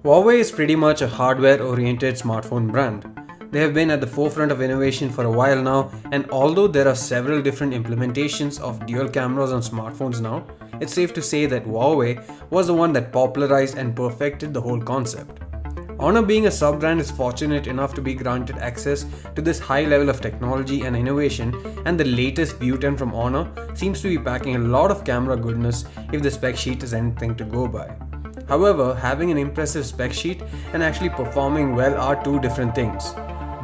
Huawei is pretty much a hardware-oriented smartphone brand. They have been at the forefront of innovation for a while now, and although there are several different implementations of dual cameras on smartphones now, it's safe to say that Huawei was the one that popularized and perfected the whole concept. Honor, being a sub-brand, is fortunate enough to be granted access to this high level of technology and innovation, and the latest View 10 from Honor seems to be packing a lot of camera goodness if the spec sheet is anything to go by. However, having an impressive spec sheet and actually performing well are two different things.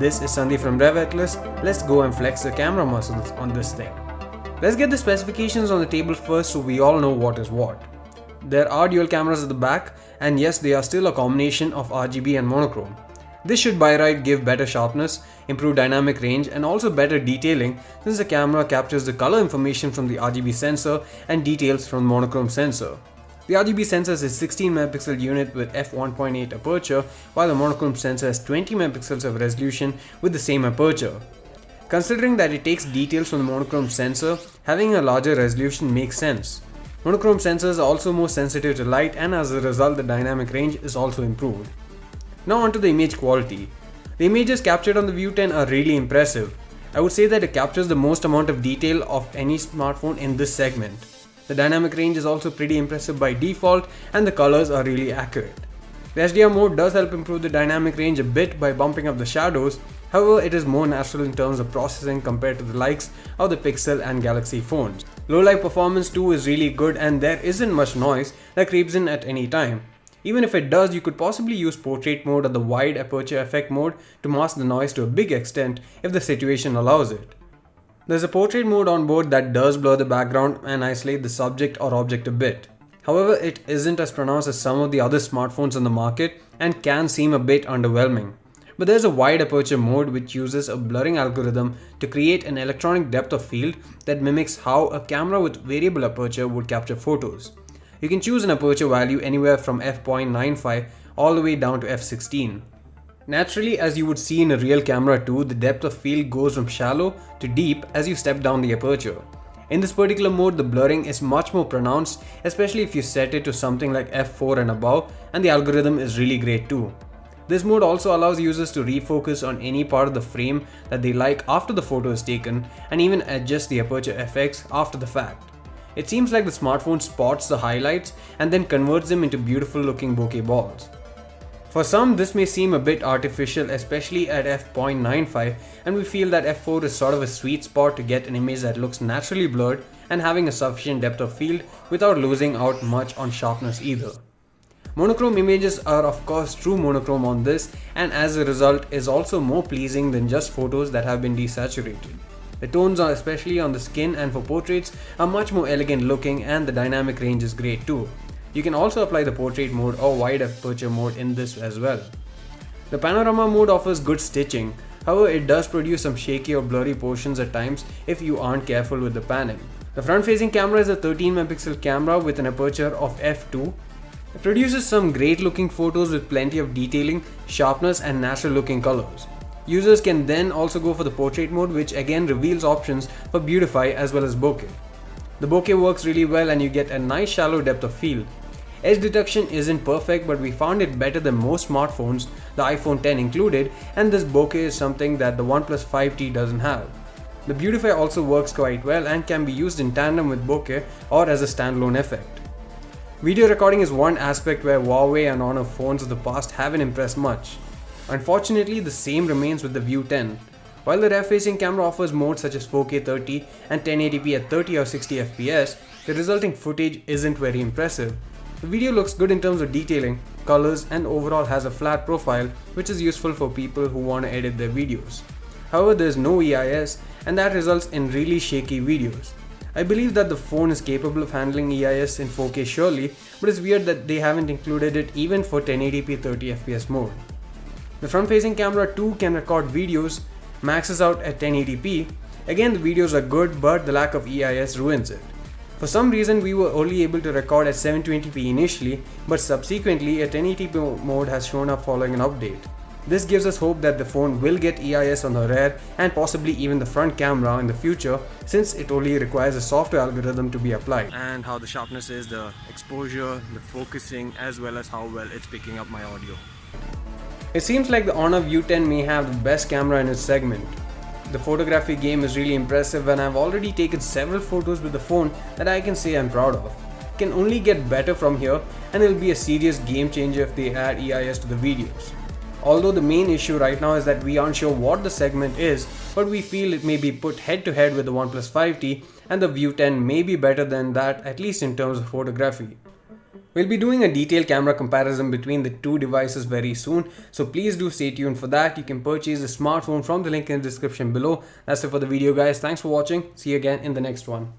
This is Sandeep from RevAtlas. Let's go and flex the camera muscles on this thing. Let's get the specifications on the table first so we all know what is what. There are dual cameras at the back, and yes, they are still a combination of RGB and monochrome. This should by right give better sharpness, improve dynamic range, and also better detailing, since the camera captures the color information from the RGB sensor and details from the monochrome sensor. The RGB sensor is a 16 megapixel unit with f1.8 aperture, while the monochrome sensor has 20 megapixels of resolution with the same aperture. Considering that it takes details from the monochrome sensor, having a larger resolution makes sense. Monochrome sensors are also more sensitive to light, and as a result the dynamic range is also improved. Now onto the image quality. The images captured on the View 10 are really impressive. I would say that it captures the most amount of detail of any smartphone in this segment. The dynamic range is also pretty impressive by default, and the colors are really accurate. The HDR mode does help improve the dynamic range a bit by bumping up the shadows. However, it is more natural in terms of processing compared to the likes of the Pixel and Galaxy phones. Low light performance too is really good, and there isn't much noise that creeps in at any time. Even if it does, you could possibly use portrait mode or the wide aperture effect mode to mask the noise to a big extent if the situation allows it. There's a portrait mode on board that does blur the background and isolate the subject or object a bit. However, it isn't as pronounced as some of the other smartphones on the market and can seem a bit underwhelming. But there's a wide aperture mode which uses a blurring algorithm to create an electronic depth of field that mimics how a camera with variable aperture would capture photos. You can choose an aperture value anywhere from f.95 all the way down to f16. Naturally, as you would see in a real camera too, the depth of field goes from shallow to deep as you step down the aperture. In this particular mode, the blurring is much more pronounced, especially if you set it to something like f4 and above, and the algorithm is really great too. This mode also allows users to refocus on any part of the frame that they like after the photo is taken, and even adjust the aperture effects after the fact. It seems like the smartphone spots the highlights and then converts them into beautiful looking bokeh balls. For some, this may seem a bit artificial, especially at f.95, and we feel that f4 is sort of a sweet spot to get an image that looks naturally blurred and having a sufficient depth of field without losing out much on sharpness either. Monochrome images are of course true monochrome on this, and as a result is also more pleasing than just photos that have been desaturated. The tones, especially on the skin and for portraits, are much more elegant looking, and the dynamic range is great too. You can also apply the portrait mode or wide aperture mode in this as well. The panorama mode offers good stitching, however it does produce some shaky or blurry portions at times if you aren't careful with the panning. The front facing camera is a 13 megapixel camera with an aperture of f2. It produces some great looking photos with plenty of detailing, sharpness and natural looking colors. Users can then also go for the portrait mode, which again reveals options for beautify as well as bokeh. The bokeh works really well and you get a nice shallow depth of field. Edge detection isn't perfect, but we found it better than most smartphones, the iPhone 10 included, and this bokeh is something that the OnePlus 5T doesn't have. The beautify also works quite well and can be used in tandem with bokeh or as a standalone effect. Video recording is one aspect where Huawei and Honor phones of the past haven't impressed much. Unfortunately, the same remains with the View 10. While the rear-facing camera offers modes such as 4K 30 and 1080p at 30 or 60 fps, the resulting footage isn't very impressive. The video looks good in terms of detailing, colors, and overall has a flat profile, which is useful for people who want to edit their videos. However, there is no EIS, and that results in really shaky videos. I believe that the phone is capable of handling EIS in 4K surely, but it's weird that they haven't included it even for 1080p 30 fps mode. The front-facing camera too can record videos, maxes out at 1080p. Again, the videos are good, but the lack of EIS ruins it. For some reason, we were only able to record at 720p initially, but subsequently a 1080p mode has shown up following an update. This gives us hope that the phone will get EIS on the rear and possibly even the front camera in the future, since it only requires a software algorithm to be applied. And how the sharpness is, the exposure, the focusing, as well as how well it's picking up my audio. It seems like the Honor View 10 may have the best camera in its segment. The photography game is really impressive and I've already taken several photos with the phone that I can say I'm proud of. It can only get better from here and it'll be a serious game changer if they add EIS to the videos. Although the main issue right now is that we aren't sure what the segment is, but we feel it may be put head to head with the OnePlus 5T and the View 10 may be better than that, at least in terms of photography. We'll be doing a detailed camera comparison between the two devices very soon, so please do stay tuned for that. You can purchase the smartphone from the link in the description below. That's it for the video guys. Thanks for watching. See you again in the next one.